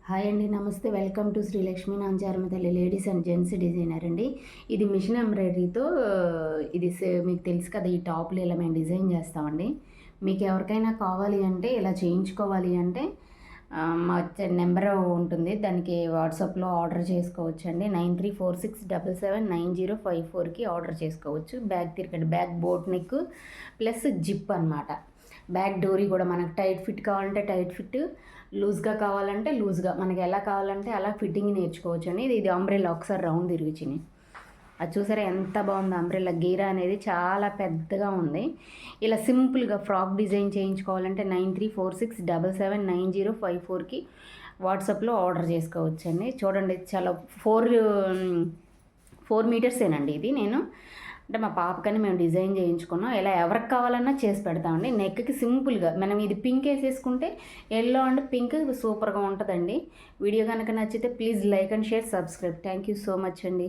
Hi అండి, నమస్తే. Welcome to Srilakshmi Nancharamma తల్లి లేడీస్ అండ్ జెంట్స్ డిజైనర్ అండి. ఇది మిషన్ ఎంబ్రాయిడరీతో ఇది మీకు తెలుసు కదా, ఈ టాప్లు ఇలా మేము డిజైన్ చేస్తామండి. మీకు ఎవరికైనా కావాలి అంటే, ఇలా చేయించుకోవాలి అంటే మా నెంబర్ ఉంటుంది, దానికి వాట్సాప్లో ఆర్డర్ చేసుకోవచ్చండి. 9346779054కి ఆర్డర్ చేసుకోవచ్చు. బ్యాగ్ తిరగండి, bag boat neck plus zip అనమాట. బ్యాక్ డోరీ కూడా మనకు టైట్ ఫిట్ కావాలంటే టైట్ ఫిట్, లూజ్గా కావాలంటే లూజ్గా, మనకి ఎలా కావాలంటే అలా ఫిట్టింగ్ నేర్చుకోవచ్చు అండి. ఇది అంబ్రెల్లా ఒకసారి రౌండ్ తిరిగిచ్చినాయి, అది చూసారా ఎంత బాగుంది. అంబ్రెల్లా గీరా అనేది చాలా పెద్దగా ఉంది. ఇలా సింపుల్గా ఫ్రాక్ డిజైన్ చేయించుకోవాలంటే 9346779054కి వాట్సాప్లో ఆర్డర్ చేసుకోవచ్చండి. చూడండి, చాలా 4 మీటర్సేనండి ఇది. నేను అంటే మా పాపకని మేము డిజైన్ చేయించుకున్నాం. ఇలా ఎవరికి కావాలన్నా చేసి పెడతామండి. నెక్కి సింపుల్గా మనం ఇది పింక్ వేసేసుకుంటే ఎల్లో అండ్ పింక్ సూపర్గా ఉంటుందండి. వీడియో కనుక నచ్చితే please like and share, subscribe. Thank you so much అండి.